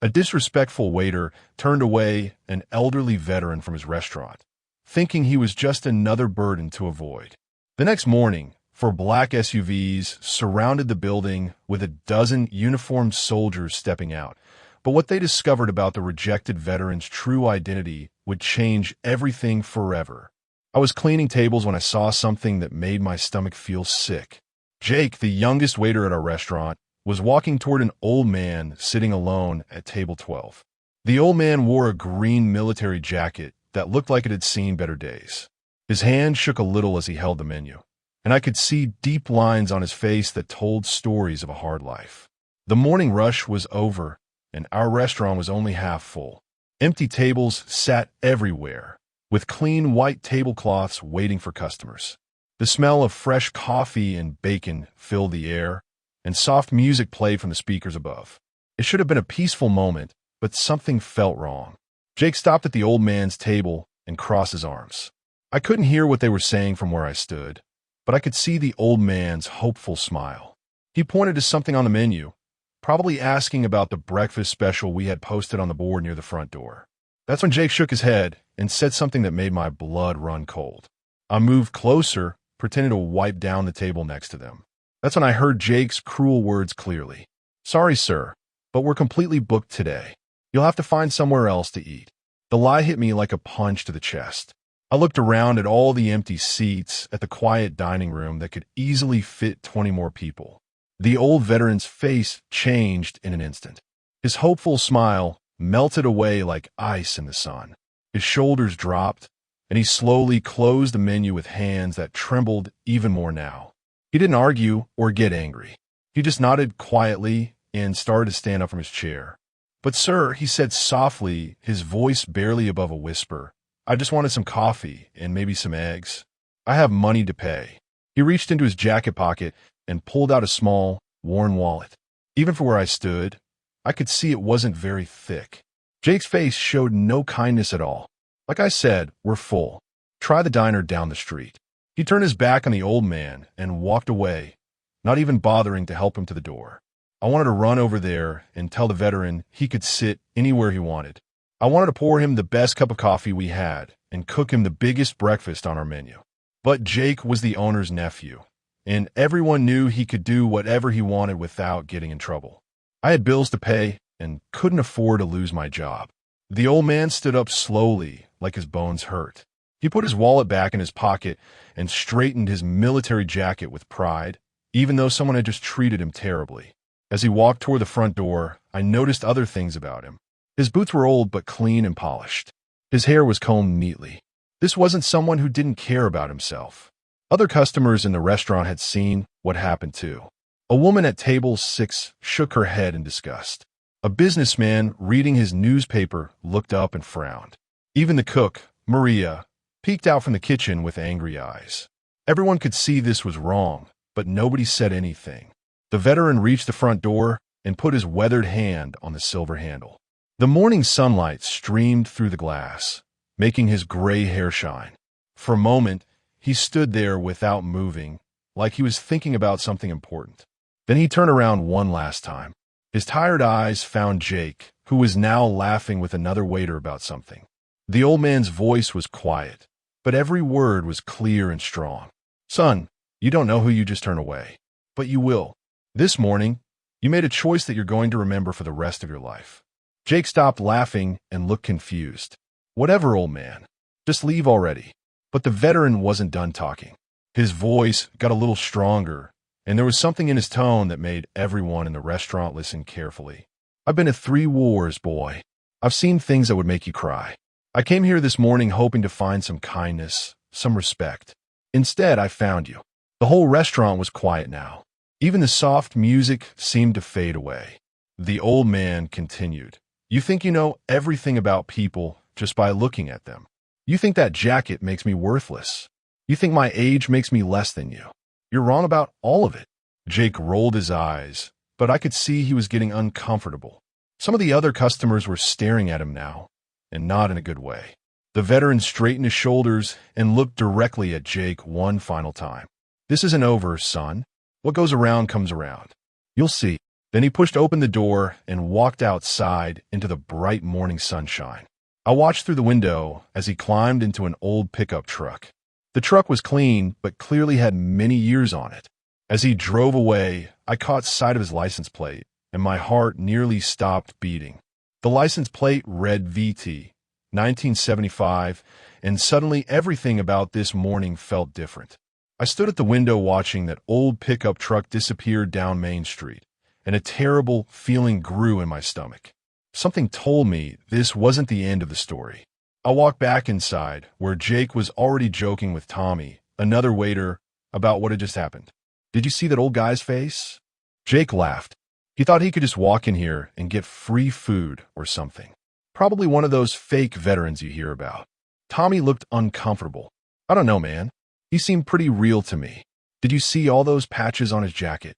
A disrespectful waiter turned away an elderly veteran from his restaurant, thinking he was just another burden to avoid. The next morning, four black SUVs surrounded the building with a dozen uniformed soldiers stepping out. But what they discovered about the rejected veteran's true identity would change everything forever. I was cleaning tables when I saw something that made my stomach feel sick. Jake, the youngest waiter at our restaurant, was walking toward an old man sitting alone at table 12. The old man wore a green military jacket that looked like it had seen better days. His hand shook a little as he held the menu, and I could see deep lines on his face that told stories of a hard life. The morning rush was over, and our restaurant was only half full. Empty tables sat everywhere, with clean white tablecloths waiting for customers. The smell of fresh coffee and bacon filled the air, and soft music played from the speakers above. It should have been a peaceful moment, but something felt wrong. Jake stopped at the old man's table and crossed his arms. I couldn't hear what they were saying from where I stood, but I could see the old man's hopeful smile. He pointed to something on the menu, probably asking about the breakfast special we had posted on the board near the front door. That's when Jake shook his head and said something that made my blood run cold. I moved closer, pretending to wipe down the table next to them. That's when I heard Jake's cruel words clearly. "Sorry, sir, but we're completely booked today. You'll have to find somewhere else to eat." The lie hit me like a punch to the chest. I looked around at all the empty seats at the quiet dining room that could easily fit 20 more people. The old veteran's face changed in an instant. His hopeful smile melted away like ice in the sun. His shoulders dropped, and he slowly closed the menu with hands that trembled even more now. He didn't argue or get angry. He just nodded quietly and started to stand up from his chair. "But sir," he said softly, his voice barely above a whisper, "I just wanted some coffee and maybe some eggs. I have money to pay." He reached into his jacket pocket and pulled out a small, worn wallet. Even from where I stood, I could see it wasn't very thick. Jake's face showed no kindness at all. "Like I said, we're full. Try the diner down the street." He turned his back on the old man and walked away, not even bothering to help him to the door. I wanted to run over there and tell the veteran he could sit anywhere he wanted. I wanted to pour him the best cup of coffee we had and cook him the biggest breakfast on our menu. But Jake was the owner's nephew, and everyone knew he could do whatever he wanted without getting in trouble. I had bills to pay and couldn't afford to lose my job. The old man stood up slowly, like his bones hurt. He put his wallet back in his pocket and straightened his military jacket with pride, even though someone had just treated him terribly. As he walked toward the front door, I noticed other things about him. His boots were old but clean and polished. His hair was combed neatly. This wasn't someone who didn't care about himself. Other customers in the restaurant had seen what happened too. A woman at table 6 shook her head in disgust. A businessman reading his newspaper looked up and frowned. Even the cook, Maria, peeked out from the kitchen with angry eyes. Everyone could see this was wrong, but nobody said anything. The veteran reached the front door and put his weathered hand on the silver handle. The morning sunlight streamed through the glass, making his gray hair shine. For a moment, he stood there without moving, like he was thinking about something important. Then he turned around one last time. His tired eyes found Jake, who was now laughing with another waiter about something. The old man's voice was quiet, but every word was clear and strong. "Son, you don't know who you just turned away, but you will. This morning, you made a choice that you're going to remember for the rest of your life." Jake stopped laughing and looked confused. "Whatever, old man. Just leave already." But the veteran wasn't done talking. His voice got a little stronger, and there was something in his tone that made everyone in the restaurant listen carefully. "I've been to 3 wars, boy. I've seen things that would make you cry. I came here this morning hoping to find some kindness, some respect. Instead, I found you." The whole restaurant was quiet now. Even the soft music seemed to fade away. The old man continued. "You think you know everything about people just by looking at them. You think that jacket makes me worthless. You think my age makes me less than you. You're wrong about all of it." Jake rolled his eyes, but I could see he was getting uncomfortable. Some of the other customers were staring at him now, and not in a good way. The veteran straightened his shoulders and looked directly at Jake one final time. "This isn't over, son. What goes around comes around. You'll see." Then he pushed open the door and walked outside into the bright morning sunshine. I watched through the window as he climbed into an old pickup truck. The truck was clean, but clearly had many years on it. As he drove away, I caught sight of his license plate, and my heart nearly stopped beating. The license plate read VT, 1975, and suddenly everything about this morning felt different. I stood at the window watching that old pickup truck disappear down Main Street, and a terrible feeling grew in my stomach. Something told me this wasn't the end of the story. I walked back inside, where Jake was already joking with Tommy, another waiter, about what had just happened. "Did you see that old guy's face?" Jake laughed. He thought he could just walk in here and get free food or something. Probably one of those fake veterans you hear about. Tommy looked uncomfortable. "I don't know, man. He seemed pretty real to me. Did you see all those patches on his jacket?"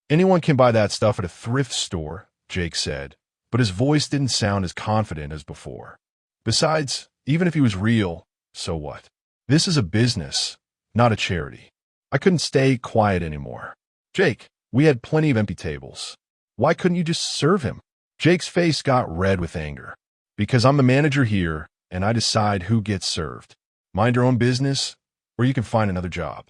"Anyone can buy that stuff at a thrift store," Jake said, but his voice didn't sound as confident as before. "Besides, even if he was real, so what? This is a business, not a charity." I couldn't stay quiet anymore. "Jake, we had plenty of empty tables. Why couldn't you just serve him?" Jake's face got red with anger. "Because I'm the manager here, and I decide who gets served. Mind your own business, or you can find another job."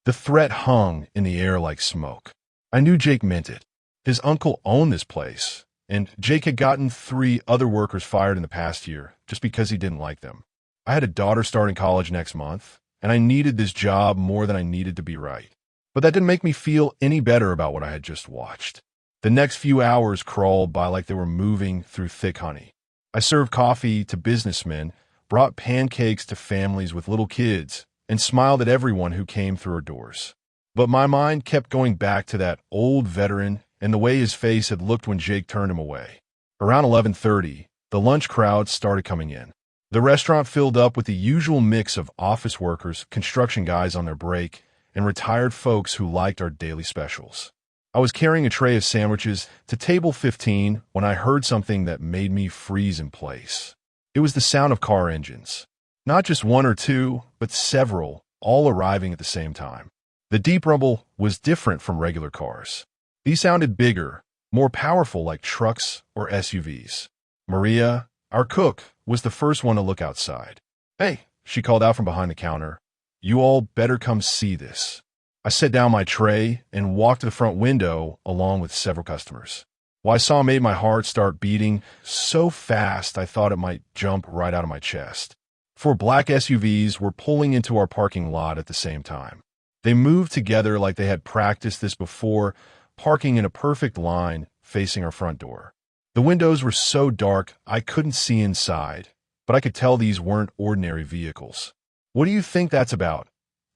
The threat hung in the air like smoke. I knew Jake meant it. His uncle owned this place, and Jake had gotten 3 other workers fired in the past year just because he didn't like them. I had a daughter starting college next month, and I needed this job more than I needed to be right. But that didn't make me feel any better about what I had just watched. The next few hours crawled by like they were moving through thick honey. I served coffee to businessmen, brought pancakes to families with little kids, and smiled at everyone who came through our doors. But my mind kept going back to that old veteran and the way his face had looked when Jake turned him away. Around 11:30, the lunch crowd started coming in. The restaurant filled up with the usual mix of office workers, construction guys on their break, and retired folks who liked our daily specials. I was carrying a tray of sandwiches to table 15 when I heard something that made me freeze in place. It was the sound of car engines. Not just one or two, but several, all arriving at the same time. The deep rumble was different from regular cars. These sounded bigger, more powerful like trucks or SUVs. Maria, our cook, was the first one to look outside. "Hey," she called out from behind the counter, "you all better come see this." I set down my tray and walked to the front window along with several customers. What I saw made my heart start beating so fast I thought it might jump right out of my chest. 4 black SUVs were pulling into our parking lot at the same time. They moved together like they had practiced this before, parking in a perfect line facing our front door. The windows were so dark I couldn't see inside, but I could tell these weren't ordinary vehicles. "What do you think that's about?"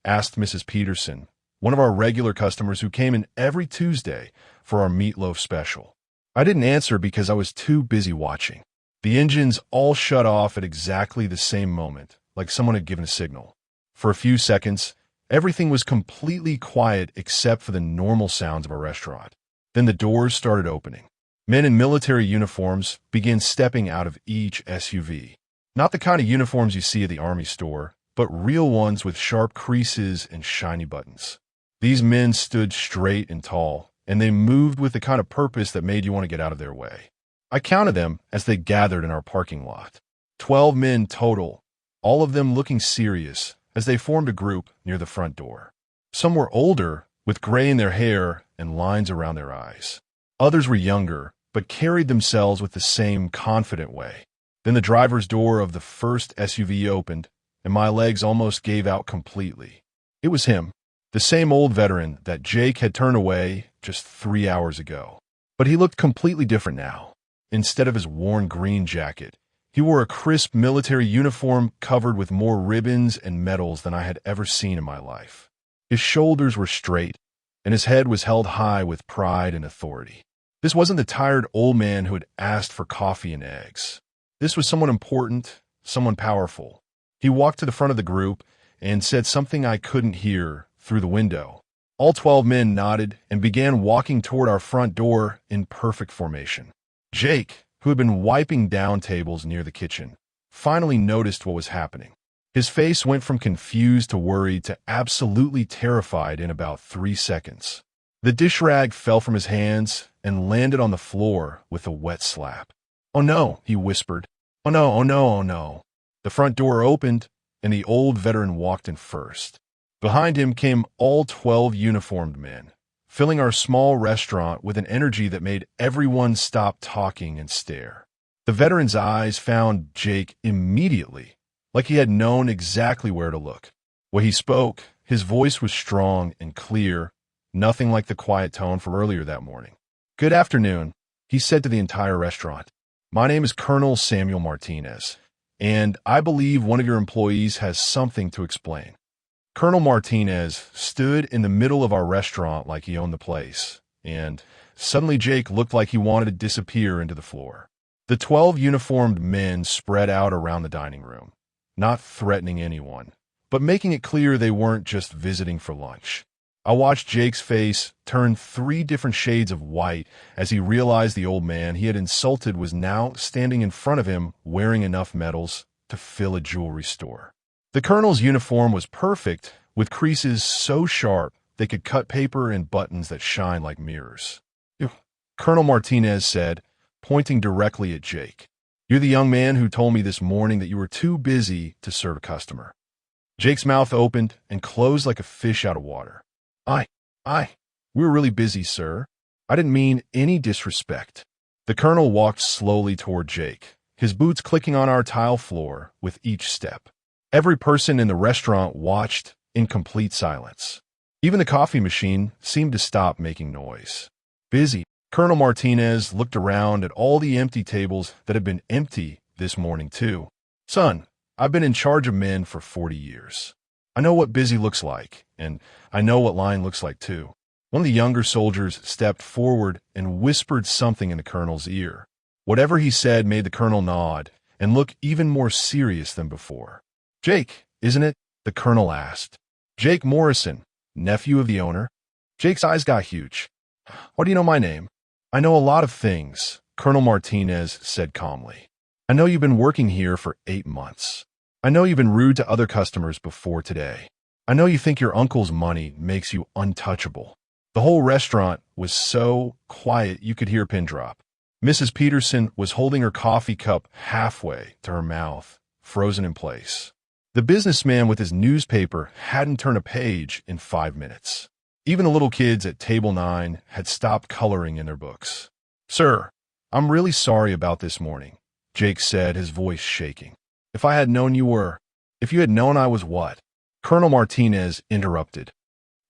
asked Mrs. Peterson, one of our regular customers who came in every Tuesday for our meatloaf special. I didn't answer because I was too busy watching. The engines all shut off at exactly the same moment, like someone had given a signal. For a few seconds, everything was completely quiet except for the normal sounds of a restaurant. Then the doors started opening. Men in military uniforms began stepping out of each SUV. Not the kind of uniforms you see at the Army store, but real ones with sharp creases and shiny buttons. These men stood straight and tall, and they moved with the kind of purpose that made you want to get out of their way. I counted them as they gathered in our parking lot. 12 men total, all of them looking serious as they formed a group near the front door. Some were older, with gray in their hair and lines around their eyes. Others were younger, but carried themselves with the same confident way. Then the driver's door of the first SUV opened, and my legs almost gave out completely. It was him. The same old veteran that Jake had turned away just 3 hours ago. But he looked completely different now. Instead of his worn green jacket, he wore a crisp military uniform covered with more ribbons and medals than I had ever seen in my life. His shoulders were straight, and his head was held high with pride and authority. This wasn't the tired old man who had asked for coffee and eggs. This was someone important, someone powerful. He walked to the front of the group and said something I couldn't hear through the window. All 12 men nodded and began walking toward our front door in perfect formation. Jake, who had been wiping down tables near the kitchen, finally noticed what was happening. His face went from confused to worried to absolutely terrified in about 3 seconds. The dish rag fell from his hands and landed on the floor with a wet slap. "Oh no," he whispered. "Oh no, oh no, oh no." The front door opened, and the old veteran walked in first. Behind him came all 12 uniformed men, filling our small restaurant with an energy that made everyone stop talking and stare. The veteran's eyes found Jake immediately, like he had known exactly where to look. When he spoke, his voice was strong and clear, nothing like the quiet tone from earlier that morning. "Good afternoon," he said to the entire restaurant. "My name is Colonel Samuel Martinez, and I believe one of your employees has something to explain." Colonel Martinez stood in the middle of our restaurant like he owned the place, and suddenly Jake looked like he wanted to disappear into the floor. The 12 uniformed men spread out around the dining room, not threatening anyone, but making it clear they weren't just visiting for lunch. I watched Jake's face turn 3 different shades of white as he realized the old man he had insulted was now standing in front of him wearing enough medals to fill a jewelry store. The colonel's uniform was perfect, with creases so sharp they could cut paper and buttons that shine like mirrors. Colonel Martinez said, pointing directly at Jake, "You're the young man who told me this morning that you were too busy to serve a customer." Jake's mouth opened and closed like a fish out of water. We were really busy, sir. I didn't mean any disrespect." The colonel walked slowly toward Jake, his boots clicking on our tile floor with each step. Every person in the restaurant watched in complete silence. Even the coffee machine seemed to stop making noise. "Busy." Colonel Martinez looked around at all the empty tables that had been empty this morning, too. "Son, I've been in charge of men for 40 years. I know what busy looks like, and I know what lying looks like, too." One of the younger soldiers stepped forward and whispered something in the colonel's ear. Whatever he said made the colonel nod and look even more serious than before. "Jake, isn't it?" the colonel asked. "Jake Morrison, nephew of the owner." Jake's eyes got huge. "Why do you know my name?" "I know a lot of things," Colonel Martinez said calmly. "I know you've been working here for 8 months. I know you've been rude to other customers before today. I know you think your uncle's money makes you untouchable." The whole restaurant was so quiet you could hear a pin drop. Mrs. Peterson was holding her coffee cup halfway to her mouth, frozen in place. The businessman with his newspaper hadn't turned a page in 5 minutes. Even the little kids at Table 9 had stopped coloring in their books. "Sir, I'm really sorry about this morning," Jake said, his voice shaking. If you had known I was what?" Colonel Martinez interrupted.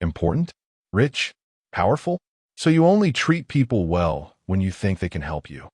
"Important? Rich? Powerful? So you only treat people well when you think they can help you."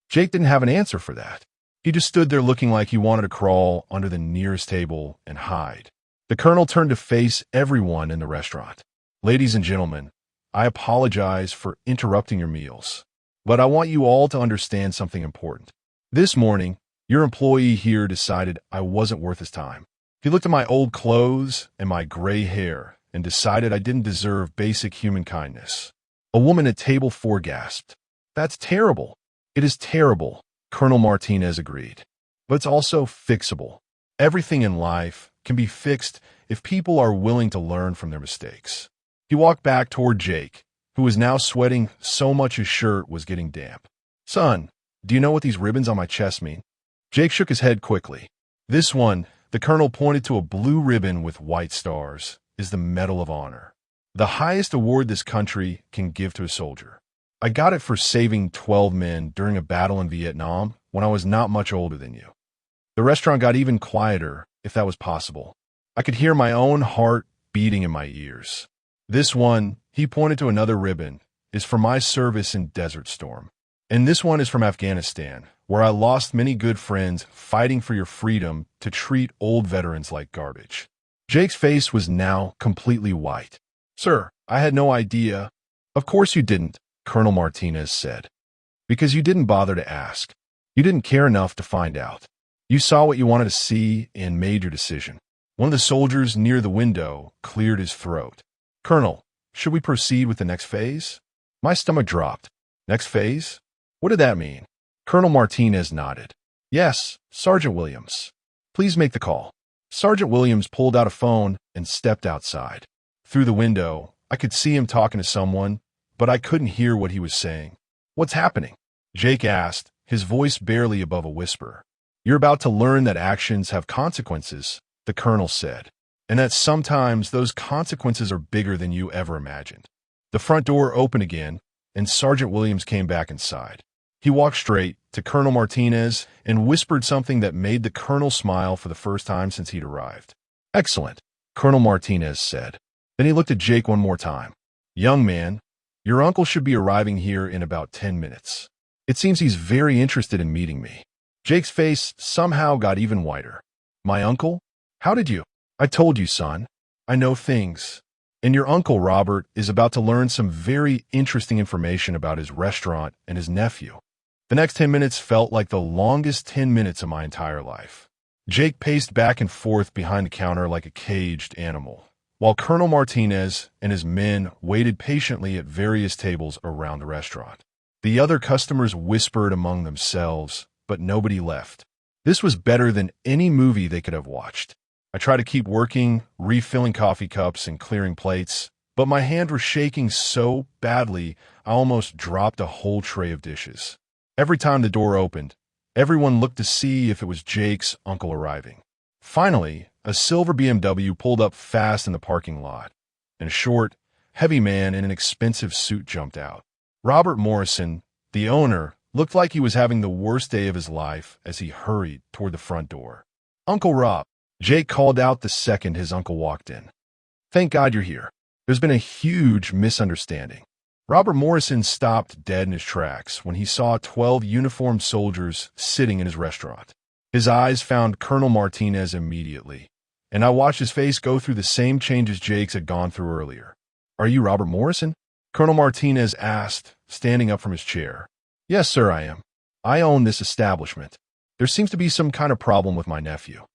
Jake didn't have an answer for that. He just stood there looking like he wanted to crawl under the nearest table and hide. The colonel turned to face everyone in the restaurant. "Ladies and gentlemen, I apologize for interrupting your meals, but I want you all to understand something important. This morning, your employee here decided I wasn't worth his time. He looked at my old clothes and my gray hair and decided I didn't deserve basic human kindness." A woman at table 4 gasped. "That's terrible." "It is terrible," Colonel Martinez agreed. "But it's also fixable. Everything in life can be fixed if people are willing to learn from their mistakes." He walked back toward Jake, who was now sweating so much his shirt was getting damp. "Son, do you know what these ribbons on my chest mean?" Jake shook his head quickly. "This one," the colonel pointed to a blue ribbon with white stars, "is the Medal of Honor, the highest award this country can give to a soldier. I got it for saving 12 men during a battle in Vietnam when I was not much older than you." The restaurant got even quieter, if that was possible. I could hear my own heart beating in my ears. "This one," he pointed to another ribbon, "is for my service in Desert Storm. And this one is from Afghanistan, where I lost many good friends fighting for your freedom to treat old veterans like garbage." Jake's face was now completely white. "Sir, I had no idea." "Of course you didn't," Colonel Martinez said. "Because you didn't bother to ask. You didn't care enough to find out. You saw what you wanted to see and made your decision." One of the soldiers near the window cleared his throat. "Colonel, should we proceed with the next phase?" My stomach dropped. "Next phase? What did that mean?" Colonel Martinez nodded. "Yes, Sergeant Williams. Please make the call." Sergeant Williams pulled out a phone and stepped outside. Through the window, I could see him talking to someone, but I couldn't hear what he was saying. What's happening? Jake asked, his voice barely above a whisper. You're about to learn that actions have consequences, the colonel said, and that sometimes those consequences are bigger than you ever imagined. The front door opened again, and Sergeant Williams came back inside. He walked straight to Colonel Martinez and whispered something that made the colonel smile for the first time since he'd arrived. Excellent, Colonel Martinez said. Then he looked at Jake one more time. Young man, your uncle should be arriving here in about 10 minutes. It seems he's very interested in meeting me. Jake's face somehow got even whiter. My uncle? How did you? I told you, son. I know things. And your uncle, Robert, is about to learn some very interesting information about his restaurant and his nephew. The next 10 minutes felt like the longest 10 minutes of my entire life. Jake paced back and forth behind the counter like a caged animal, while Colonel Martinez and his men waited patiently at various tables around the restaurant. The other customers whispered among themselves, but nobody left. This was better than any movie they could have watched. I tried to keep working, refilling coffee cups and clearing plates, but my hand was shaking so badly I almost dropped a whole tray of dishes. Every time the door opened, everyone looked to see if it was Jake's uncle arriving. Finally, a silver BMW pulled up fast in the parking lot, and a short, heavy man in an expensive suit jumped out. Robert Morrison, the owner, looked like he was having the worst day of his life as he hurried toward the front door. Uncle Rob, Jake called out the second his uncle walked in. Thank God you're here. There's been a huge misunderstanding. Robert Morrison stopped dead in his tracks when he saw 12 uniformed soldiers sitting in his restaurant. His eyes found Colonel Martinez immediately, and I watched his face go through the same changes Jake's had gone through earlier. Are you Robert Morrison? Colonel Martinez asked, standing up from his chair. Yes, sir, I am. I own this establishment. There seems to be some kind of problem with my nephew.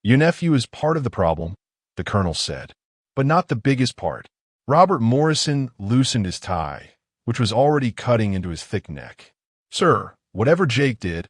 Your nephew is part of the problem, the colonel said, but not the biggest part. Robert Morrison loosened his tie, which was already cutting into his thick neck. Sir, whatever Jake did,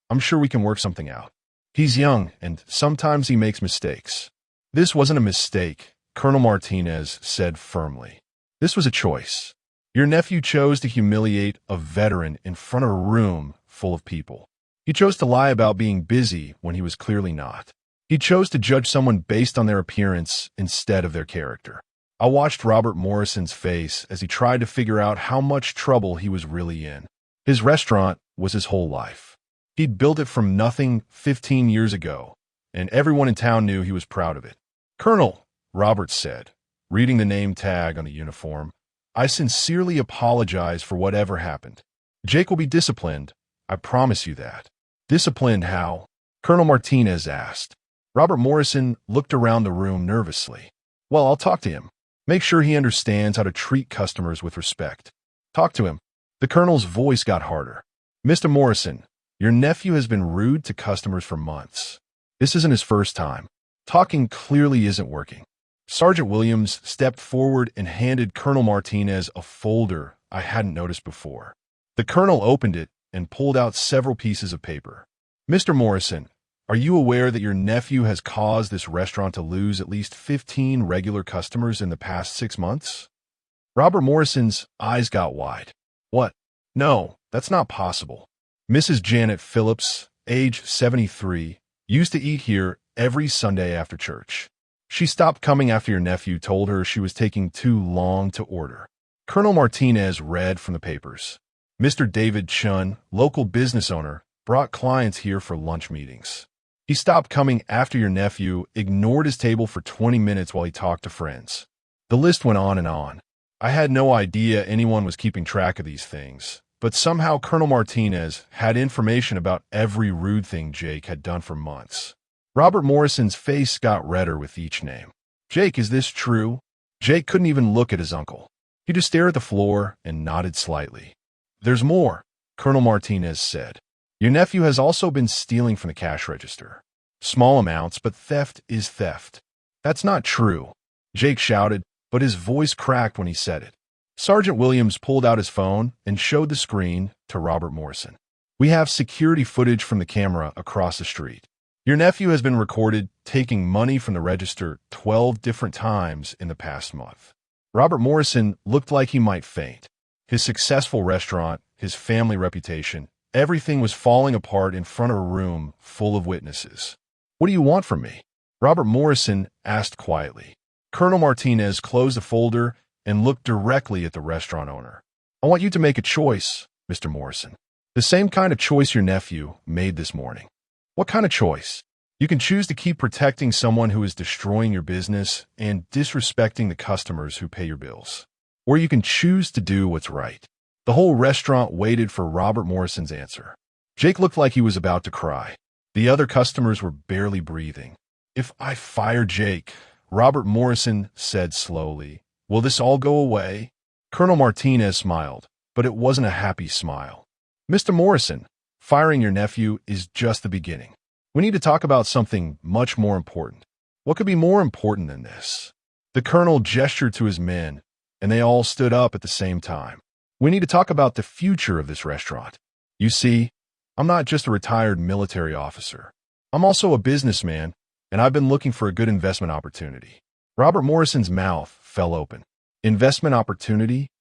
I'm sure we can work something out. He's young, and sometimes he makes mistakes. This wasn't a mistake, Colonel Martinez said firmly. This was a choice. Your nephew chose to humiliate a veteran in front of a room full of people. He chose to lie about being busy when he was clearly not. He chose to judge someone based on their appearance instead of their character. I watched Robert Morrison's face as he tried to figure out how much trouble he was really in. His restaurant was his whole life. He'd built it from nothing 15 years ago, and everyone in town knew he was proud of it. Colonel, Robert said, reading the name tag on the uniform, I sincerely apologize for whatever happened. Jake will be disciplined, I promise you that. Disciplined how? Colonel Martinez asked. Robert Morrison looked around the room nervously. Well, I'll talk to him. Make sure he understands how to treat customers with respect. Talk to him. The colonel's voice got harder. Mr. Morrison, your nephew has been rude to customers for months. This isn't his first time. Talking clearly isn't working. Sergeant Williams stepped forward and handed Colonel Martinez a folder I hadn't noticed before. The colonel opened it and pulled out several pieces of paper. Mr. Morrison, are you aware that your nephew has caused this restaurant to lose at least 15 regular customers in the past 6 months? Robert Morrison's eyes got wide. What? No, that's not possible. Mrs. Janet Phillips, age 73, used to eat here every Sunday after church. She stopped coming after your nephew told her she was taking too long to order. Colonel Martinez read from the papers. Mr. David Chun, local business owner, brought clients here for lunch meetings. He stopped coming after your nephew ignored his table for 20 minutes while he talked to friends. The list went on and on. I had no idea anyone was keeping track of these things, but somehow Colonel Martinez had information about every rude thing Jake had done for months. Robert Morrison's face got redder with each name. Jake, is this true? Jake couldn't even look at his uncle. He just stared at the floor and nodded slightly. There's more, Colonel Martinez said. Your nephew has also been stealing from the cash register. Small amounts, but theft is theft. That's not true, Jake shouted, but his voice cracked when he said it. Sergeant Williams pulled out his phone and showed the screen to Robert Morrison. We have security footage from the camera across the street. Your nephew has been recorded taking money from the register 12 different times in the past month. Robert Morrison looked like he might faint. His successful restaurant, his family reputation, everything was falling apart in front of a room full of witnesses. "What do you want from me?" Robert Morrison asked quietly. Colonel Martinez closed the folder and looked directly at the restaurant owner. "I want you to make a choice, Mr. Morrison. The same kind of choice your nephew made this morning." "What kind of choice?" "You can choose to keep protecting someone who is destroying your business and disrespecting the customers who pay your bills. Or you can choose to do what's right." The whole restaurant waited for Robert Morrison's answer. Jake looked like he was about to cry. The other customers were barely breathing. "If I fire Jake," Robert Morrison said slowly, "will this all go away?" Colonel Martinez smiled, but it wasn't a happy smile. "Mr. Morrison, firing your nephew is just the beginning. We need to talk about something much more important." "What could be more important than this?" The colonel gestured to his men, and they all stood up at the same time. "We need to talk about the future of this restaurant. You see, I'm not just a retired military officer. I'm also a businessman, and I've been looking for a good investment opportunity." Robert Morrison's mouth fell open. "Investment opportunity?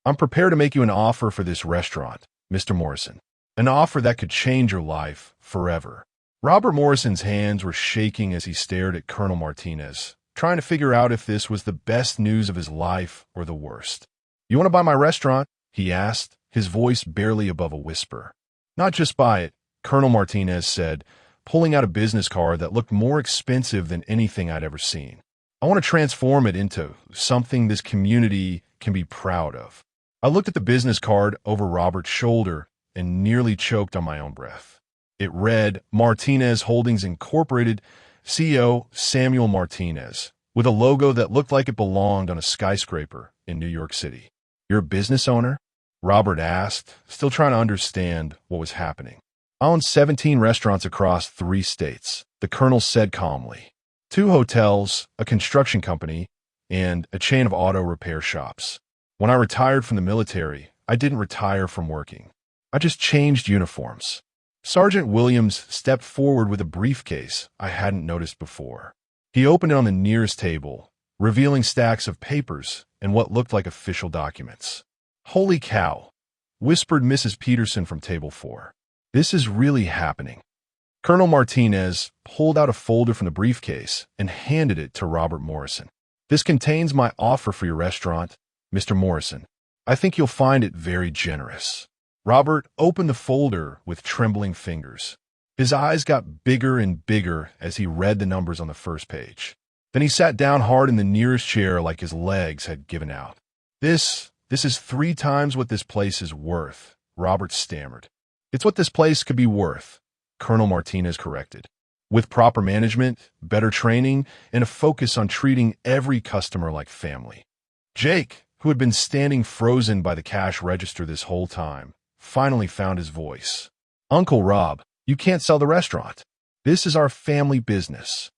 I'm prepared to make you an offer for this restaurant, Mr. Morrison. An offer that could change your life forever." Robert Morrison's hands were shaking as he stared at Colonel Martinez, trying to figure out if this was the best news of his life or the worst. "You want to buy my restaurant?" he asked, his voice barely above a whisper. "Not just buy it," Colonel Martinez said, pulling out a business card that looked more expensive than anything I'd ever seen. "I want to transform it into something this community can be proud of." I looked at the business card over Robert's shoulder and nearly choked on my own breath. It read, "Martinez Holdings Incorporated, CEO Samuel Martinez," with a logo that looked like it belonged on a skyscraper in New York City. "You're a business owner?" Robert asked, still trying to understand what was happening. "I own 17 restaurants across 3 states," the colonel said calmly. 2 hotels, a construction company, and a chain of auto repair shops. When I retired from the military, I didn't retire from working. I just changed uniforms. Sergeant Williams stepped forward with a briefcase I hadn't noticed before. He opened it on the nearest table, revealing stacks of papers and what looked like official documents. "Holy cow," whispered Mrs. Peterson from table 4. "This is really happening." Colonel Martinez pulled out a folder from the briefcase and handed it to Robert Morrison. "This contains my offer for your restaurant, Mr. Morrison. I think you'll find it very generous." Robert opened the folder with trembling fingers. His eyes got bigger and bigger as he read the numbers on the first page. Then he sat down hard in the nearest chair like his legs had given out. This is 3 times what this place is worth," Robert stammered. "It's what this place could be worth," Colonel Martinez corrected. "With proper management, better training, and a focus on treating every customer like family." Jake, who had been standing frozen by the cash register this whole time, finally found his voice. "Uncle Rob, you can't sell the restaurant. This is our family business."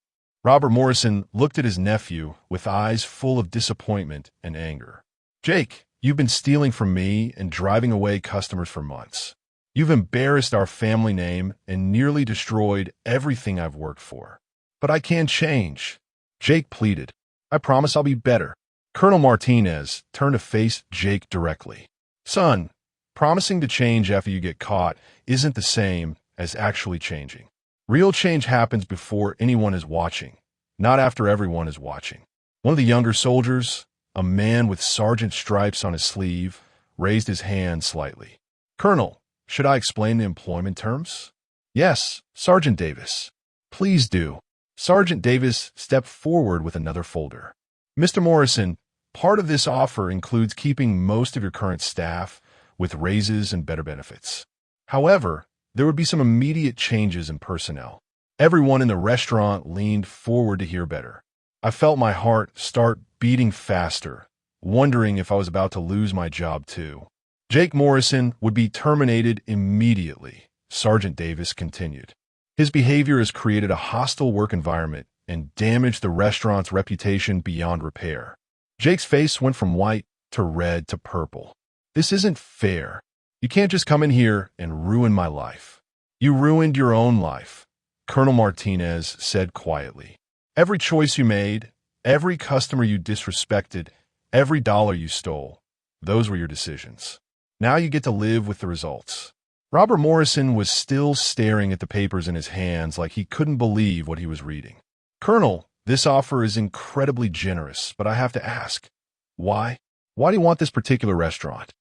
Robert Morrison looked at his nephew with eyes full of disappointment and anger. "Jake, you've been stealing from me and driving away customers for months. You've embarrassed our family name and nearly destroyed everything I've worked for. But I can change," Jake pleaded. "I promise I'll be better." Colonel Martinez turned to face Jake directly. "Son, promising to change after you get caught isn't the same as actually changing. Real change happens before anyone is watching, not after everyone is watching." One of the younger soldiers, a man with sergeant stripes on his sleeve, raised his hand slightly. "Colonel, should I explain the employment terms?" "Yes, Sergeant Davis." "Please do." Sergeant Davis stepped forward with another folder. "Mr. Morrison, part of this offer includes keeping most of your current staff with raises and better benefits. However, there would be some immediate changes in personnel." Everyone in the restaurant leaned forward to hear better. I felt my heart start beating faster, wondering if I was about to lose my job too. "Jake Morrison would be terminated immediately," Sergeant Davis continued. "His behavior has created a hostile work environment and damaged the restaurant's reputation beyond repair." Jake's face went from white to red to purple. "This isn't fair. You can't just come in here and ruin my life." "You ruined your own life," Colonel Martinez said quietly. "Every choice you made, every customer you disrespected, Every dollar you stole, those were your decisions. Now you get to live with the results. Robert Morrison was still staring at the papers in his hands like he couldn't believe what he was reading. Colonel, this offer is incredibly generous, but I have to ask, why? Why do you want this particular restaurant?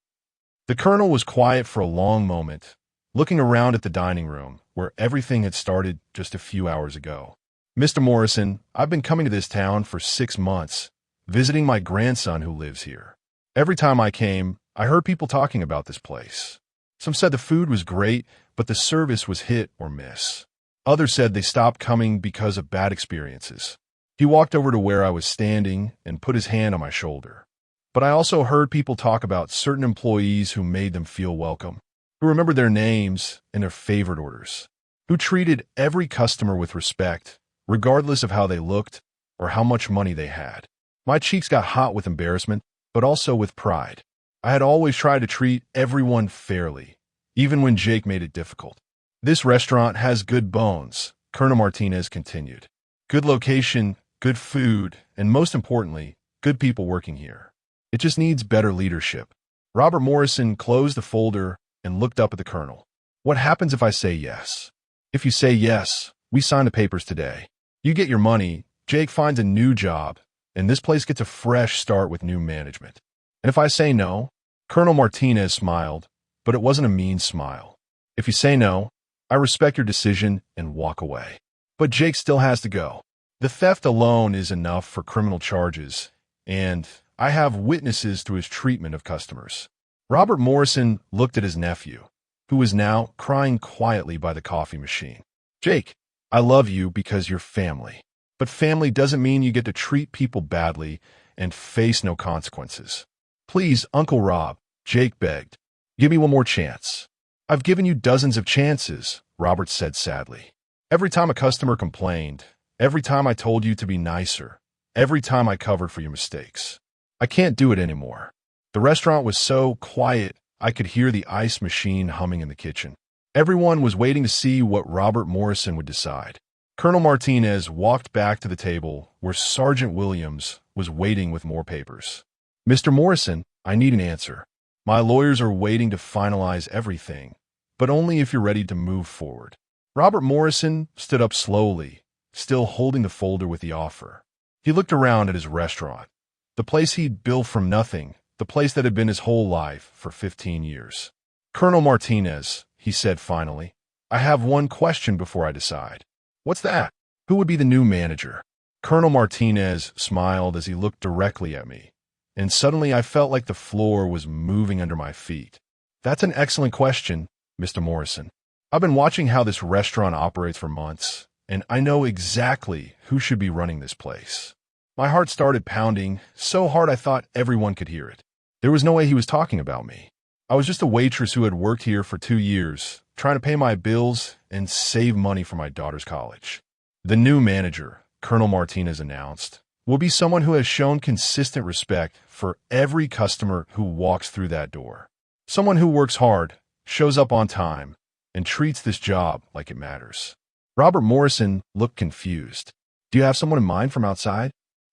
The colonel was quiet for a long moment, looking around at the dining room, where everything had started just a few hours ago. Mr. Morrison, I've been coming to this town for 6 months, visiting my grandson who lives here. Every time I came, I heard people talking about this place. Some said the food was great, but the service was hit or miss. Others said they stopped coming because of bad experiences. He walked over to where I was standing and put his hand on my shoulder. But I also heard people talk about certain employees who made them feel welcome, who remembered their names and their favorite orders, who treated every customer with respect, regardless of how they looked or how much money they had. My cheeks got hot with embarrassment, but also with pride. I had always tried to treat everyone fairly, even when Jake made it difficult. This restaurant has good bones, Colonel Martinez continued. Good location, good food, and most importantly, good people working here. It just needs better leadership. Robert Morrison closed the folder and looked up at the colonel. What happens if I say yes? If you say yes, we sign the papers today. You get your money, Jake finds a new job, and this place gets a fresh start with new management. And if I say no, Colonel Martinez smiled, but it wasn't a mean smile. If you say no, I respect your decision and walk away. But Jake still has to go. The theft alone is enough for criminal charges, and I have witnesses to his treatment of customers. Robert Morrison looked at his nephew, who was now crying quietly by the coffee machine. Jake, I love you because you're family. But family doesn't mean you get to treat people badly and face no consequences. Please, Uncle Rob, Jake begged. Give me one more chance. I've given you dozens of chances, Robert said sadly. Every time a customer complained, every time I told you to be nicer, every time I covered for your mistakes. I can't do it anymore. The restaurant was so quiet, I could hear the ice machine humming in the kitchen. Everyone was waiting to see what Robert Morrison would decide. Colonel Martinez walked back to the table where Sergeant Williams was waiting with more papers. Mr. Morrison, I need an answer. My lawyers are waiting to finalize everything, but only if you're ready to move forward. Robert Morrison stood up slowly, still holding the folder with the offer. He looked around at his restaurant, the place he'd built from nothing, the place that had been his whole life for 15 years. Colonel Martinez, he said finally, I have one question before I decide. What's that? Who would be the new manager? Colonel Martinez smiled as he looked directly at me, and suddenly I felt like the floor was moving under my feet. That's an excellent question, Mr. Morrison. I've been watching how this restaurant operates for months, and I know exactly who should be running this place. My heart started pounding so hard I thought everyone could hear it. There was no way he was talking about me. I was just a waitress who had worked here for 2 years, trying to pay my bills and save money for my daughter's college. The new manager, Colonel Martinez announced, will be someone who has shown consistent respect for every customer who walks through that door. Someone who works hard, shows up on time, and treats this job like it matters. Robert Morrison looked confused. Do you have someone in mind from outside?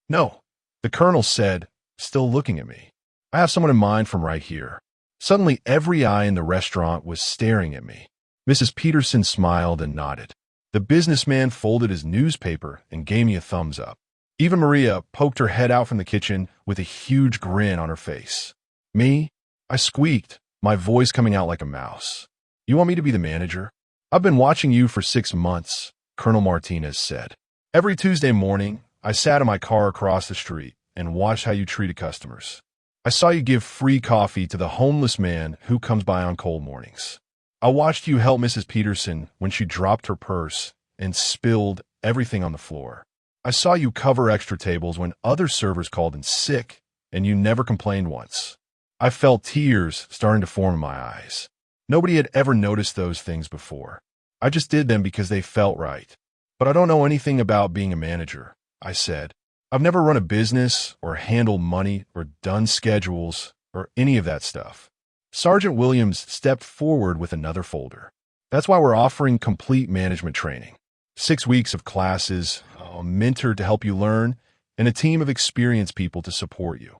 No, the colonel said, still looking at me. I have someone in mind from right here. Suddenly, every eye in the restaurant was staring at me. Mrs. Peterson smiled and nodded. The businessman folded his newspaper and gave me a thumbs up. Eva Maria poked her head out from the kitchen with a huge grin on her face. Me? I squeaked, my voice coming out like a mouse. You want me to be the manager? I've been watching you for 6 months, Colonel Martinez said. Every Tuesday morning, I sat in my car across the street and watched how you treated customers. I saw you give free coffee to the homeless man who comes by on cold mornings. I watched you help Mrs. Peterson when she dropped her purse and spilled everything on the floor. I saw you cover extra tables when other servers called in sick, and you never complained once. I felt tears starting to form in my eyes. Nobody had ever noticed those things before. I just did them because they felt right. But I don't know anything about being a manager, I said. I've never run a business or handled money or done schedules or any of that stuff. Sergeant Williams stepped forward with another folder. That's why we're offering complete management training. 6 weeks of classes, a mentor to help you learn, and a team of experienced people to support you.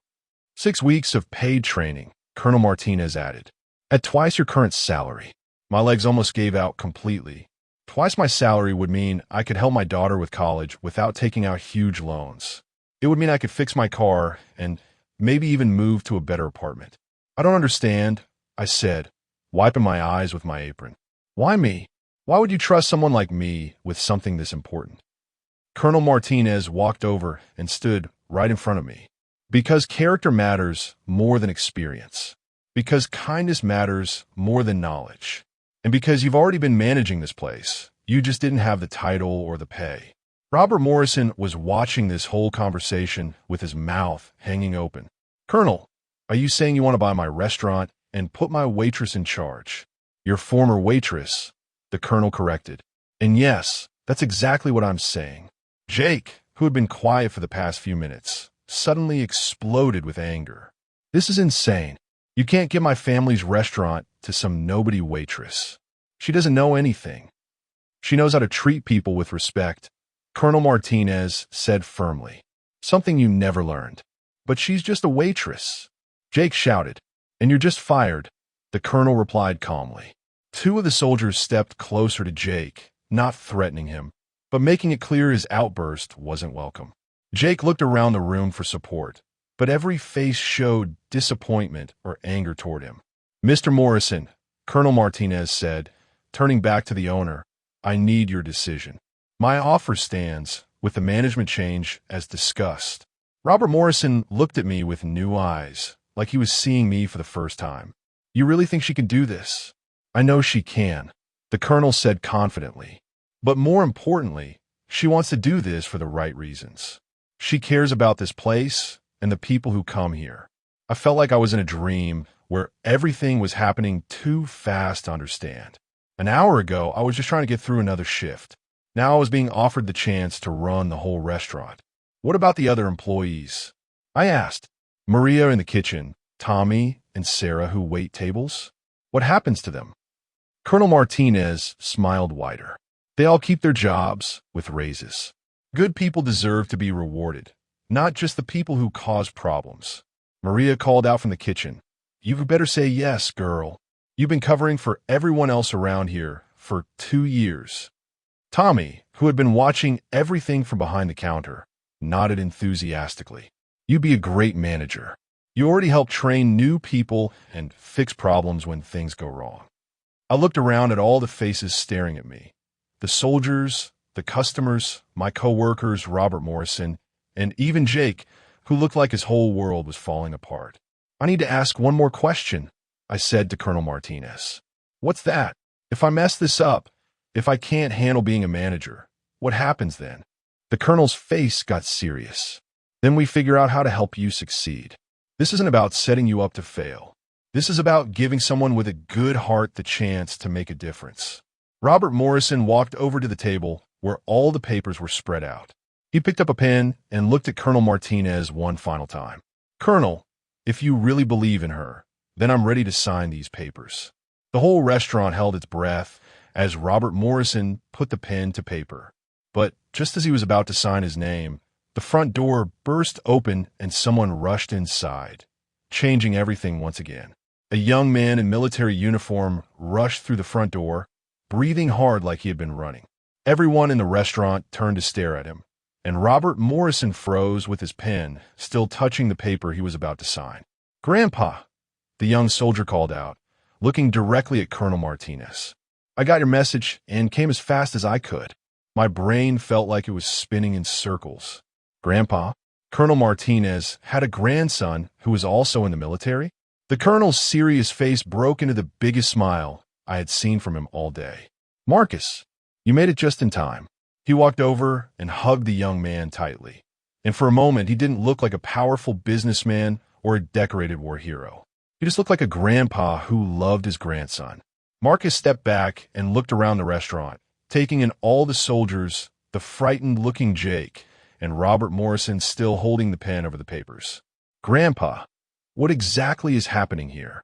6 weeks of paid training, Colonel Martinez added. At twice your current salary. My legs almost gave out completely. Twice my salary would mean I could help my daughter with college without taking out huge loans. It would mean I could fix my car and maybe even move to a better apartment. I don't understand, I said, wiping my eyes with my apron. Why me? Why would you trust someone like me with something this important? Colonel Martinez walked over and stood right in front of me. Because character matters more than experience. Because kindness matters more than knowledge. And because you've already been managing this place, you just didn't have the title or the pay. Robert Morrison was watching this whole conversation with his mouth hanging open. Colonel, are you saying you want to buy my restaurant and put my waitress in charge? Your former waitress, the colonel corrected. And yes, that's exactly what I'm saying. Jake, who had been quiet for the past few minutes, suddenly exploded with anger. This is insane. You can't give my family's restaurant to some nobody waitress. She doesn't know anything. She knows how to treat people with respect, Colonel Martinez said firmly. Something you never learned. But she's just a waitress. Jake shouted. And you're just fired, the colonel replied calmly. Two of the soldiers stepped closer to Jake, not threatening him, but making it clear his outburst wasn't welcome. Jake looked around the room for support, but every face showed disappointment or anger toward him. Mr. Morrison, Colonel Martinez said, turning back to the owner, I need your decision. My offer stands, with the management change as discussed. Robert Morrison looked at me with new eyes, like he was seeing me for the first time. You really think she can do this? I know she can, the colonel said confidently. But more importantly, she wants to do this for the right reasons. She cares about this place and the people who come here. I felt like I was in a dream where everything was happening too fast to understand. An hour ago, I was just trying to get through another shift. Now I was being offered the chance to run the whole restaurant. What about the other employees? I asked. Maria in the kitchen, Tommy and Sarah who wait tables? What happens to them? Colonel Martinez smiled wider. They all keep their jobs with raises. Good people deserve to be rewarded, not just the people who cause problems. Maria called out from the kitchen. You better say yes, girl. You've been covering for everyone else around here for 2 years. Tommy, who had been watching everything from behind the counter, nodded enthusiastically. You'd be a great manager. You already help train new people and fix problems when things go wrong. I looked around at all the faces staring at me. The soldiers, the customers, my co-workers, Robert Morrison, and even Jake, who looked like his whole world was falling apart. I need to ask one more question, I said to Colonel Martinez. What's that? If I mess this up, if I can't handle being a manager, what happens then? The colonel's face got serious. Then we figure out how to help you succeed. This isn't about setting you up to fail. This is about giving someone with a good heart the chance to make a difference. Robert Morrison walked over to the table where all the papers were spread out. He picked up a pen and looked at Colonel Martinez one final time. Colonel, if you really believe in her, then I'm ready to sign these papers. The whole restaurant held its breath as Robert Morrison put the pen to paper. But just as he was about to sign his name, the front door burst open and someone rushed inside, changing everything once again. A young man in military uniform rushed through the front door, breathing hard like he had been running. Everyone in the restaurant turned to stare at him, and Robert Morrison froze with his pen, still touching the paper he was about to sign. Grandpa, the young soldier called out, looking directly at Colonel Martinez. I got your message and came as fast as I could. My brain felt like it was spinning in circles. Grandpa, Colonel Martinez had a grandson who was also in the military? The colonel's serious face broke into the biggest smile I had seen from him all day. Marcus, you made it just in time. He walked over and hugged the young man tightly. And for a moment, he didn't look like a powerful businessman or a decorated war hero. He just looked like a grandpa who loved his grandson. Marcus stepped back and looked around the restaurant, taking in all the soldiers, the frightened-looking Jake, and Robert Morrison still holding the pen over the papers. Grandpa, what exactly is happening here?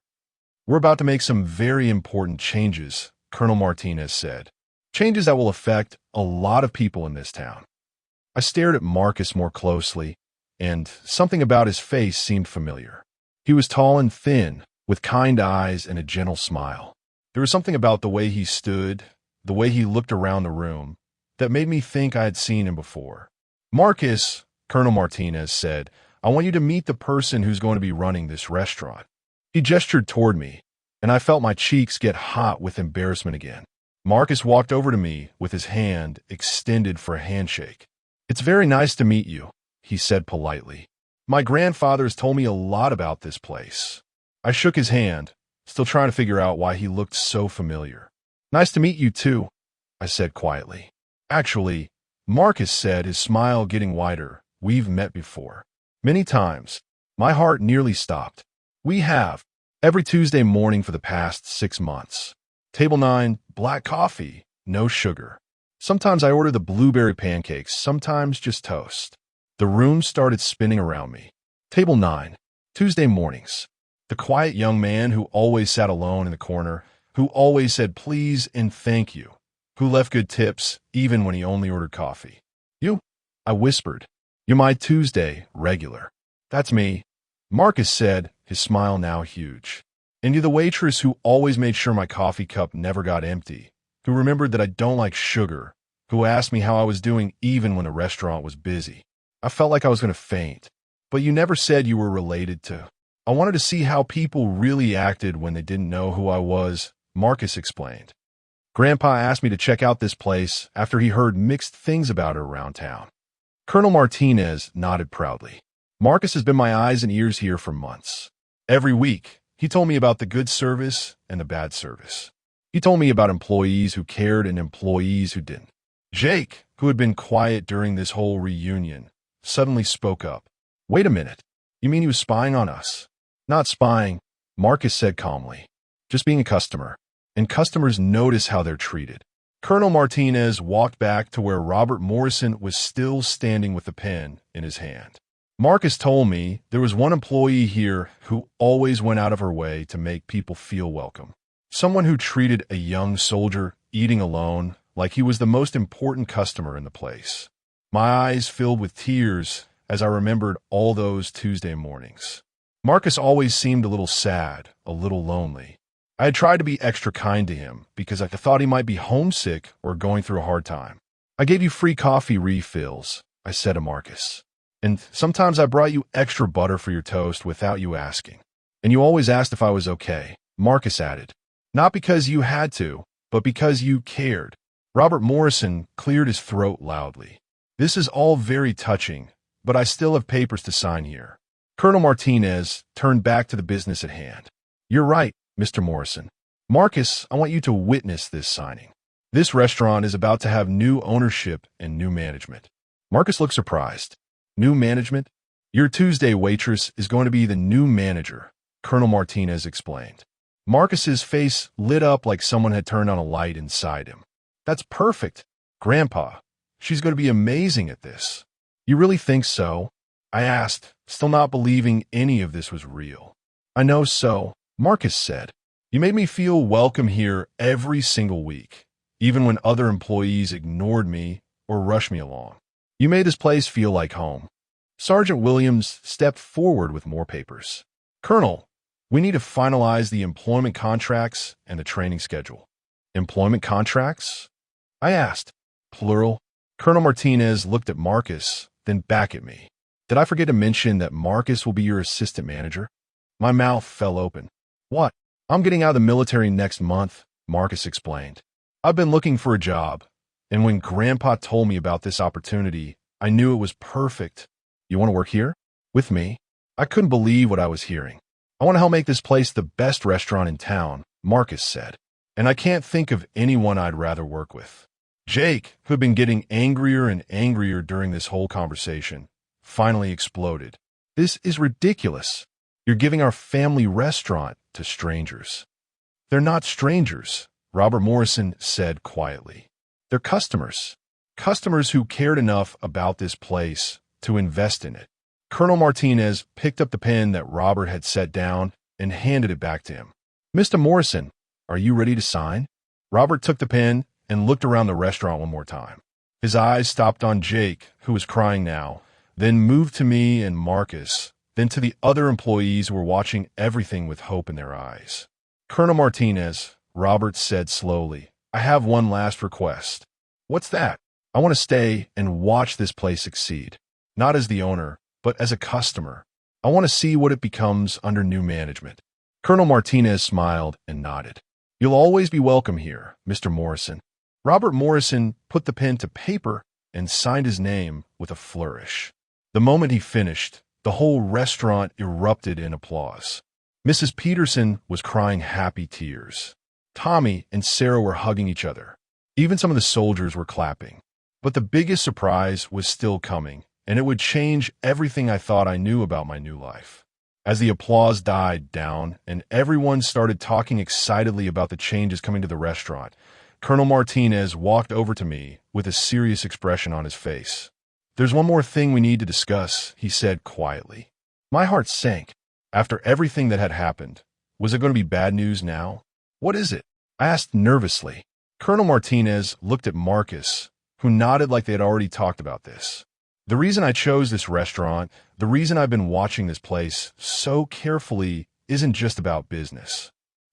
We're about to make some very important changes, Colonel Martinez said. Changes that will affect a lot of people in this town. I stared at Marcus more closely, and something about his face seemed familiar. He was tall and thin, with kind eyes and a gentle smile. There was something about the way he stood, the way he looked around the room, that made me think I had seen him before. "Marcus," Colonel Martinez said, "I want you to meet the person who's going to be running this restaurant." He gestured toward me, and I felt my cheeks get hot with embarrassment again. Marcus walked over to me with his hand extended for a handshake. "It's very nice to meet you," he said politely. "My grandfather has told me a lot about this place." I shook his hand, still trying to figure out why he looked so familiar. "Nice to meet you too," I said quietly. "Actually," Marcus said, his smile getting wider, "we've met before. Many times." My heart nearly stopped. "We have. Every Tuesday morning for the past 6 months. Table 9, black coffee, no sugar. Sometimes I order the blueberry pancakes, sometimes just toast." The room started spinning around me. Table 9, Tuesday mornings. The quiet young man who always sat alone in the corner, who always said please and thank you, who left good tips even when he only ordered coffee. "You?" I whispered. "You're my Tuesday regular." "That's me," Marcus said, his smile now huge. "And you're the waitress who always made sure my coffee cup never got empty, who remembered that I don't like sugar, who asked me how I was doing even when the restaurant was busy." I felt like I was going to faint. "But you never said you were related to." "I wanted to see how people really acted when they didn't know who I was," Marcus explained. "Grandpa asked me to check out this place after he heard mixed things about it around town." Colonel Martinez nodded proudly. "Marcus has been my eyes and ears here for months. Every week, he told me about the good service and the bad service. He told me about employees who cared and employees who didn't." Jake, who had been quiet during this whole reunion, suddenly spoke up. "Wait a minute. You mean he was spying on us?" "Not spying," Marcus said calmly. "Just being a customer. And customers notice how they're treated." Colonel Martinez walked back to where Robert Morrison was still standing with the pen in his hand. "Marcus told me there was one employee here who always went out of her way to make people feel welcome. Someone who treated a young soldier eating alone like he was the most important customer in the place." My eyes filled with tears as I remembered all those Tuesday mornings. Marcus always seemed a little sad, a little lonely. I had tried to be extra kind to him because I thought he might be homesick or going through a hard time. "I gave you free coffee refills," I said to Marcus. "And sometimes I brought you extra butter for your toast without you asking. And you always asked if I was okay," Marcus added. "Not because you had to, but because you cared." Robert Morrison cleared his throat loudly. "This is all very touching, but I still have papers to sign here." Colonel Martinez turned back to the business at hand. "You're right, Mr. Morrison. Marcus, I want you to witness this signing. This restaurant is about to have new ownership and new management." Marcus looked surprised. "New management? Your Tuesday waitress is going to be the new manager," Colonel Martinez explained. Marcus's face lit up like someone had turned on a light inside him. "That's perfect. Grandpa, she's going to be amazing at this." "You really think so?" I asked, still not believing any of this was real. "I know so," Marcus said. "You made me feel welcome here every single week, even when other employees ignored me or rushed me along. You made this place feel like home." Sergeant Williams stepped forward with more papers. "Colonel, we need to finalize the employment contracts and the training schedule." "Employment contracts?" I asked. "Plural." Colonel Martinez looked at Marcus, then back at me. "Did I forget to mention that Marcus will be your assistant manager?" My mouth fell open. "What?" "I'm getting out of the military next month," Marcus explained. "I've been looking for a job, and when Grandpa told me about this opportunity, I knew it was perfect." "You want to work here?" "With me?" I couldn't believe what I was hearing. "I want to help make this place the best restaurant in town," Marcus said. "And I can't think of anyone I'd rather work with." Jake, who had been getting angrier and angrier during this whole conversation, finally exploded. "This is ridiculous. You're giving our family restaurant to strangers." "They're not strangers," Robert Morrison said quietly. "They're customers. Customers who cared enough about this place to invest in it." Colonel Martinez picked up the pen that Robert had set down and handed it back to him. "Mr. Morrison, are you ready to sign?" Robert took the pen and looked around the restaurant one more time. His eyes stopped on Jake, who was crying now, then moved to me and Marcus, then to the other employees who were watching everything with hope in their eyes. "Colonel Martinez," Robert said slowly, "I have one last request." "What's that?" "I want to stay and watch this place succeed. Not as the owner, but as a customer. I want to see what it becomes under new management." Colonel Martinez smiled and nodded. "You'll always be welcome here, Mr. Morrison." Robert Morrison put the pen to paper and signed his name with a flourish. The moment he finished, the whole restaurant erupted in applause. Mrs. Peterson was crying happy tears. Tommy and Sarah were hugging each other. Even some of the soldiers were clapping. But the biggest surprise was still coming, and it would change everything I thought I knew about my new life. As the applause died down and everyone started talking excitedly about the changes coming to the restaurant, Colonel Martinez walked over to me with a serious expression on his face. "There's one more thing we need to discuss," he said quietly. My heart sank. After everything that had happened, was it going to be bad news now? "What is it?" I asked nervously. Colonel Martinez looked at Marcus, who nodded like they had already talked about this. "The reason I chose this restaurant, the reason I've been watching this place so carefully, isn't just about business."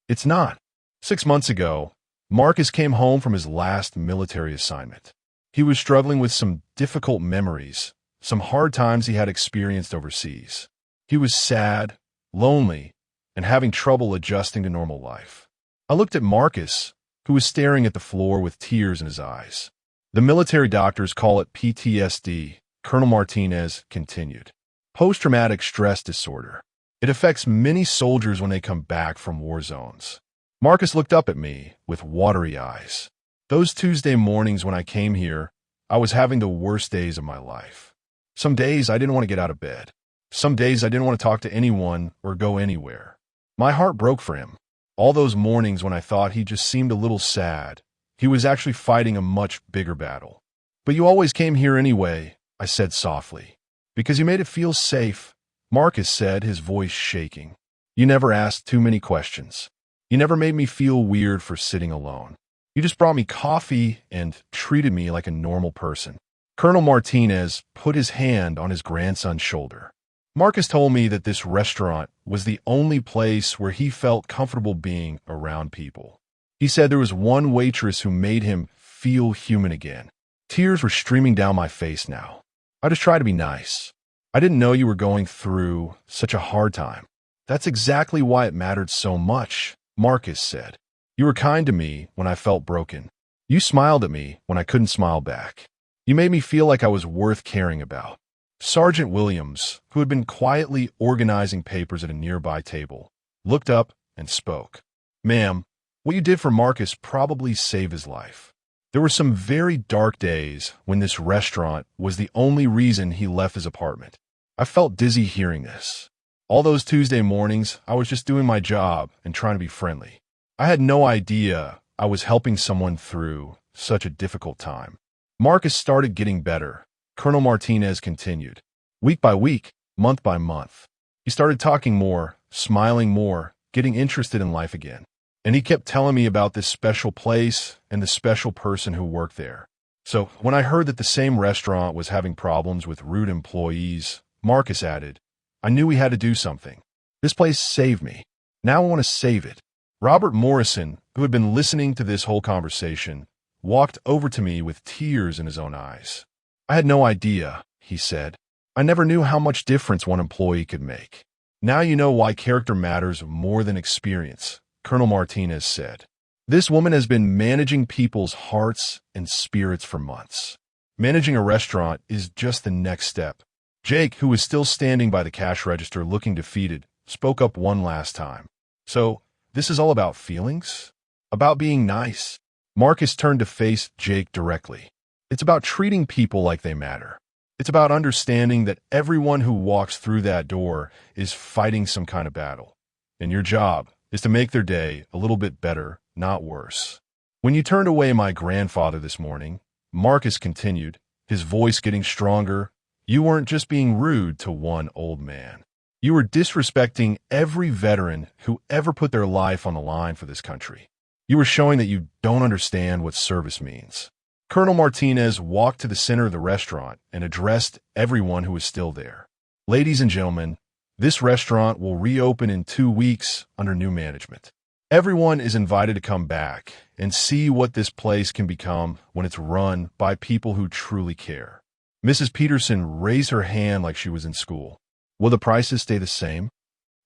It's not. 6 months ago, Marcus came home from his last military assignment. He was struggling with some difficult memories, some hard times he had experienced overseas. He was sad, lonely, and having trouble adjusting to normal life. I looked at Marcus, who was staring at the floor with tears in his eyes. "The military doctors call it PTSD," Colonel Martinez continued. "Post-traumatic stress disorder. It affects many soldiers when they come back from war zones." Marcus looked up at me with watery eyes. Those Tuesday mornings when I came here, I was having the worst days of my life. Some days I didn't want to get out of bed. Some days I didn't want to talk to anyone or go anywhere. My heart broke for him. All those mornings when I thought he just seemed a little sad, he was actually fighting a much bigger battle. "But you always came here anyway," I said softly. "Because you made it feel safe," Marcus said, his voice shaking. "You never asked too many questions. You never made me feel weird for sitting alone. You just brought me coffee and treated me like a normal person." Colonel Martinez put his hand on his grandson's shoulder. Marcus told me that this restaurant was the only place where he felt comfortable being around people. He said there was one waitress who made him feel human again. Tears were streaming down my face now. "I just try to be nice. I didn't know you were going through such a hard time." "That's exactly why it mattered so much," Marcus said. "You were kind to me when I felt broken. You smiled at me when I couldn't smile back. You made me feel like I was worth caring about." Sergeant Williams, who had been quietly organizing papers at a nearby table, looked up and spoke. "Ma'am, what you did for Marcus probably saved his life. There were some very dark days when this restaurant was the only reason he left his apartment." I felt dizzy hearing this. All those Tuesday mornings, I was just doing my job and trying to be friendly. I had no idea I was helping someone through such a difficult time. Marcus started getting better. Colonel Martinez continued. Week by week, month by month. He started talking more, smiling more, getting interested in life again. And he kept telling me about this special place and the special person who worked there. So when I heard that the same restaurant was having problems with rude employees, Marcus added, "I knew we had to do something. This place saved me. Now I want to save it." Robert Morrison, who had been listening to this whole conversation, walked over to me with tears in his own eyes. "I had no idea," he said. "I never knew how much difference one employee could make." "Now you know why character matters more than experience," Colonel Martinez said. "This woman has been managing people's hearts and spirits for months. Managing a restaurant is just the next step." Jake, who was still standing by the cash register looking defeated, spoke up one last time. "So, this is all about feelings? About being nice?" Marcus turned to face Jake directly. "It's about treating people like they matter. It's about understanding that everyone who walks through that door is fighting some kind of battle. And your job is to make their day a little bit better, not worse." "When you turned away my grandfather this morning," Marcus continued, his voice getting stronger, "you weren't just being rude to one old man. You were disrespecting every veteran who ever put their life on the line for this country. You were showing that you don't understand what service means. Colonel Martinez walked to the center of the restaurant and addressed everyone who was still there. Ladies and gentlemen, this restaurant will reopen in 2 weeks under new management. Everyone is invited to come back and see what this place can become when it's run by people who truly care. Mrs. Peterson raised her hand like she was in school. Will the prices stay the same?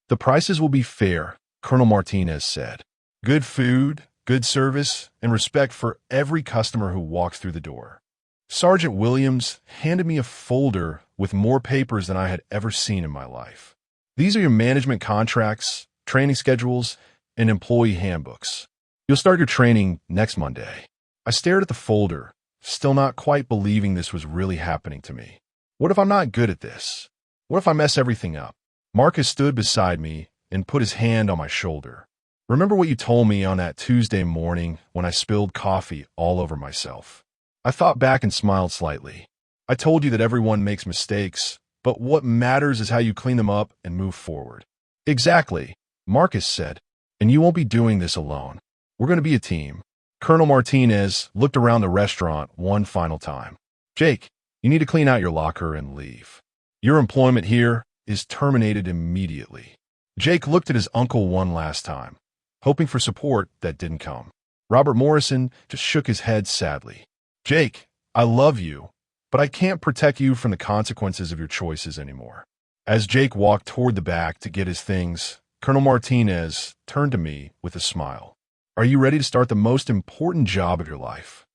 The prices will be fair, Colonel Martinez said. Good food, good service, and respect for every customer who walks through the door. Sergeant Williams handed me a folder with more papers than I had ever seen in my life. These are your management contracts, training schedules, and employee handbooks. You'll start your training next Monday. I stared at the folder, still not quite believing this was really happening to me. What if I'm not good at this? What if I mess everything up? Marcus stood beside me and put his hand on my shoulder. Remember what you told me on that Tuesday morning when I spilled coffee all over myself? I thought back and smiled slightly. I told you that everyone makes mistakes, but what matters is how you clean them up and move forward. Exactly, Marcus said. And you won't be doing this alone. We're going to be a team. Colonel Martinez looked around the restaurant one final time. Jake, you need to clean out your locker and leave. Your employment here is terminated immediately. Jake looked at his uncle one last time, hoping for support that didn't come. Robert Morrison just shook his head sadly. Jake, I love you, but I can't protect you from the consequences of your choices anymore. As Jake walked toward the back to get his things, Colonel Martinez turned to me with a smile. Are you ready to start the most important job of your life?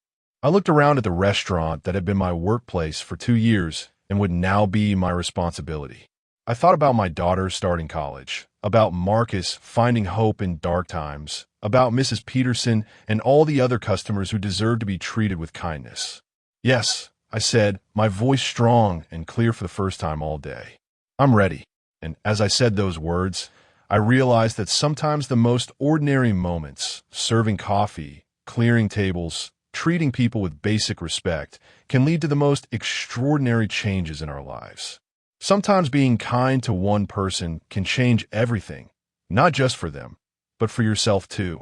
I looked around at the restaurant that had been my workplace for 2 years and would now be my responsibility. I thought about my daughter starting college, about Marcus finding hope in dark times, about Mrs. Peterson and all the other customers who deserve to be treated with kindness. Yes, I said, my voice strong and clear for the first time all day. I'm ready. And as I said those words, I realized that sometimes the most ordinary moments, serving coffee, clearing tables, treating people with basic respect, can lead to the most extraordinary changes in our lives. Sometimes being kind to one person can change everything, not just for them, but for yourself too.